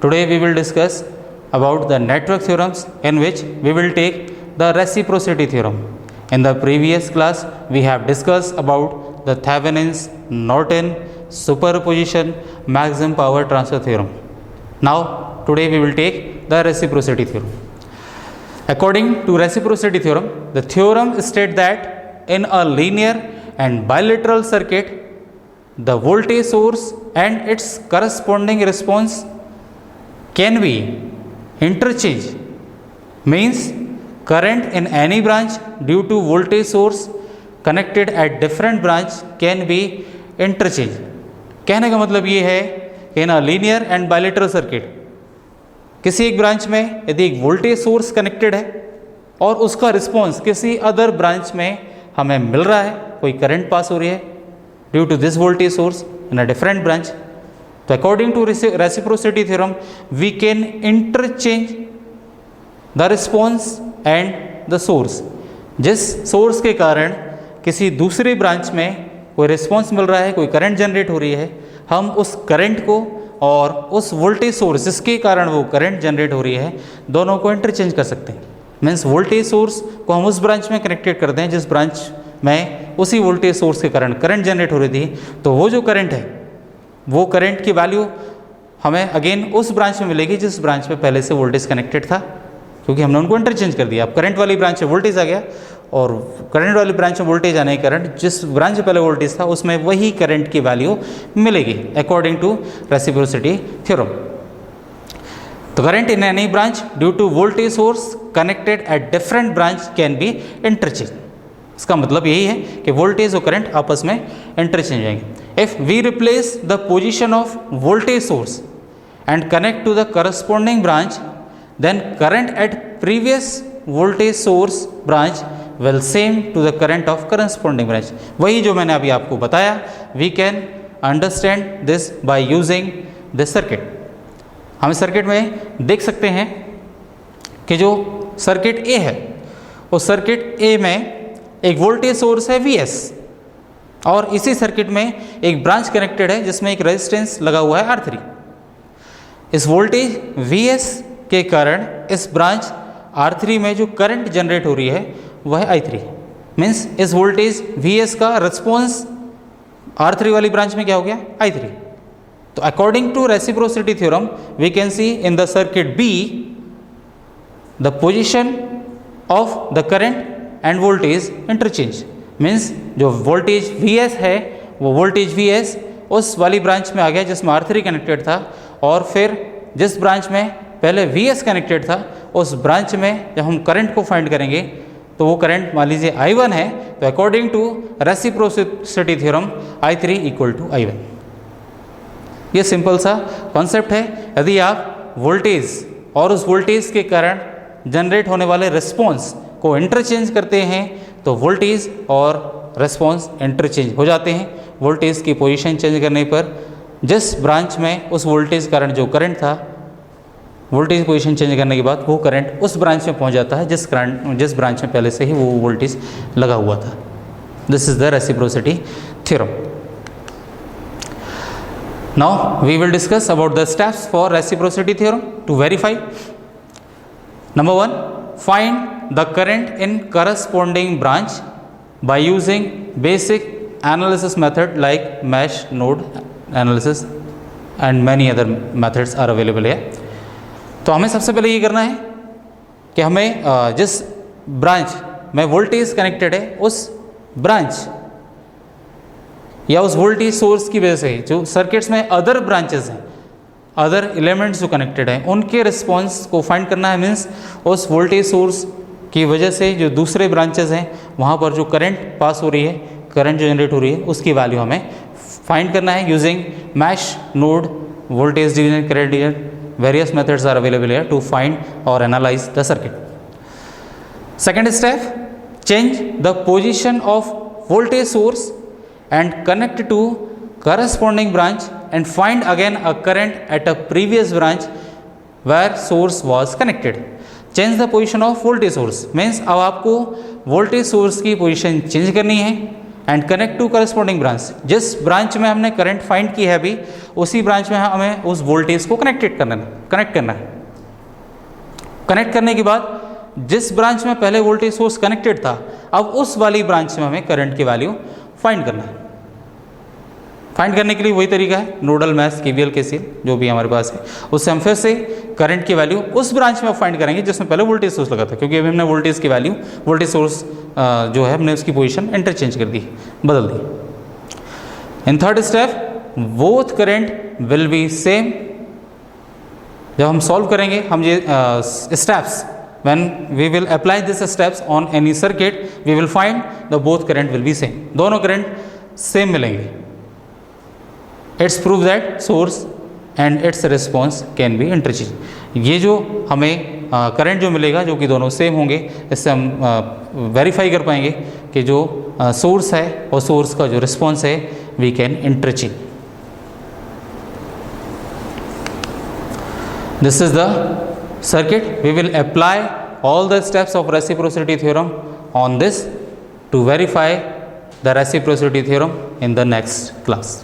Today we will discuss about the network theorems in which we will take the reciprocity theorem. In the previous class we have discussed about the Thevenin's, Norton, superposition, maximum power transfer theorem. Now today we will take the reciprocity theorem. According to reciprocity theorem, the theorem states that in a linear and bilateral circuit, the voltage source and its corresponding response can be interchanged. Means current in any branch due to voltage source connected at different branch can be interchanged. कहने का मतलब ये है कि in linear and bilateral circuit किसी एक branch में यदि एक वोल्टेज सोर्स कनेक्टेड है और उसका रिस्पॉन्स किसी अदर ब्रांच में हमें मिल रहा है, कोई करंट पास हो रही है due to this voltage source in a different branch, तो according to reciprocity theorem we can interchange the response and the source. जिस सोर्स के कारण किसी दूसरी ब्रांच में कोई रिस्पॉन्स मिल रहा है, कोई करंट जनरेट हो रही है, हम उस करंट को और उस वोल्टेज सोर्स जिसके कारण वो करंट जनरेट हो रही है दोनों को इंटरचेंज कर सकते हैं. मीन्स वोल्टेज सोर्स को हम उस ब्रांच में कनेक्टेड करते हैं जिस ब्रांच में उसी वोल्टेज सोर्स के कारण करंट जनरेट हो रही थी, तो वो जो करंट है वो करंट की वैल्यू हमें अगेन उस ब्रांच में मिलेगी जिस ब्रांच में पहले से वोल्टेज कनेक्टेड था, क्योंकि हमने उनको इंटरचेंज कर दिया. अब करंट वाली ब्रांच में वोल्टेज आ गया और करंट वाली ब्रांच में वोल्टेज आने के कारण जिस ब्रांच में पहले वोल्टेज था उसमें वही करंट की वैल्यू मिलेगी अकॉर्डिंग टू रेसिप्रोसिटी थ्योरम. तो current in any branch due to voltage source connected at different branch can be interchange. इसका मतलब यही है कि वोल्टेज और करंट आपस में इंटरचेंज होंगे. If we replace the position of voltage source and connect to the corresponding branch, then current at previous voltage source branch will same to the current of corresponding branch. वही जो मैंने अभी आपको बताया, we can understand this by using this circuit. हम circuit में देख सकते हैं कि जो सर्किट A है उस सर्किट A में एक वोल्टेज सोर्स है Vs और इसी सर्किट में एक ब्रांच कनेक्टेड है जिसमें एक रेजिस्टेंस लगा हुआ है R3. इस वोल्टेज Vs के कारण इस ब्रांच R3 में जो करंट जनरेट हो रही है वह I3. मीन्स इस वोल्टेज Vs का रिस्पॉन्स R3 वाली ब्रांच में क्या हो गया, I3. तो according to reciprocity theorem we can see in the circuit B the position of the current and voltage interchange. Means जो वोल्टेज Vs है वो वोल्टेज Vs उस वाली ब्रांच में आ गया जिसमें R3 कनेक्टेड था, और फिर जिस ब्रांच में पहले Vs कनेक्टेड था उस ब्रांच में जब हम करंट को फाइंड करेंगे तो वो करंट मान लीजिए I1 है, तो according to reciprocity theorem I3 equal to I1. ये सिंपल सा कॉन्सेप्ट है. यदि आप वोल्टेज और उस वोल्टेज के कारण जनरेट होने वाले रिस्पॉन्स को इंटरचेंज करते हैं तो वोल्टेज और रिस्पॉन्स इंटरचेंज हो जाते हैं. वोल्टेज की पोजीशन चेंज करने पर जिस ब्रांच में उस वोल्टेज के कारण जो करंट था, वोल्टेज पोजीशन चेंज करने के बाद वो करंट उस ब्रांच में पहुंच जाता है जिस ब्रांच में पहले से ही वो वोल्टेज लगा हुआ था. This is the reciprocity theorem. Now we will discuss about the steps for reciprocity theorem to verify. Number 1, find the current in corresponding branch by using basic analysis method like mesh node analysis and many other methods are available है. तो हमें सबसे पहले ये करना है कि हमें जिस ब्रांच में वोल्टेज कनेक्टेड है उस ब्रांच या उस वोल्टेज सोर्स की वजह से जो सर्किट्स में अदर ब्रांचेस हैं, अदर एलिमेंट्स जो कनेक्टेड हैं, उनके रिस्पॉन्स को फाइंड करना है. मीन्स उस वोल्टेज सोर्स की वजह से जो दूसरे ब्रांचेस हैं वहाँ पर जो करंट पास हो रही है, करंट जो जनरेट हो रही है, उसकी वैल्यू हमें फाइंड करना है using mesh node voltage division, current division. Various methods are available here to find or analyze the circuit. Second step, change the position of voltage source and connect to corresponding branch and find again a current at a previous branch where source was connected. Change the position of voltage source means अब आपको voltage source की position change करनी है and connect to corresponding branch. जिस branch में हमने current find की है अभी, उसी ब्रांच में हमें उस वोल्टेज को कनेक्ट करना है। कनेक्ट करने के बाद जिस ब्रांच में पहले वोल्टेज सोर्स कनेक्टेड था, अब उस वाली ब्रांच में हमें करंट की वैल्यू फाइंड करना है। फाइंड करने के लिए वही तरीका है, नोडल मैथ्स, केवीएल, केसीएल जो भी हमारे पास है, उससे हम फिर से करंट की वैल्यू उस ब्रांच में फाइंड करेंगे जिसमें पहले वोल्टेज सोर्स लगा था, क्योंकि अभी हमने वोल्टेज की वैल्यू, वोल्टेज सोर्स जो है हमने उसकी पोजीशन इंटरचेंज कर दी, बदल दी। In third step both current will be same. जब हम सॉल्व करेंगे हम ये steps, when we will apply these steps on any circuit, we will find the both current will be same, दोनों करंट सेम मिलेंगे। It's proof that source and its response can be interchange। ये जो हमें current जो मिलेगा जो कि दोनों सेम होंगे, इससे हम वेरीफाई कर पाएंगे कि जो सोर्स है और सोर्स का जो रिस्पॉन्स है we can interchange. This is the circuit. We will apply all the steps of reciprocity theorem on this to verify the reciprocity theorem in the next class.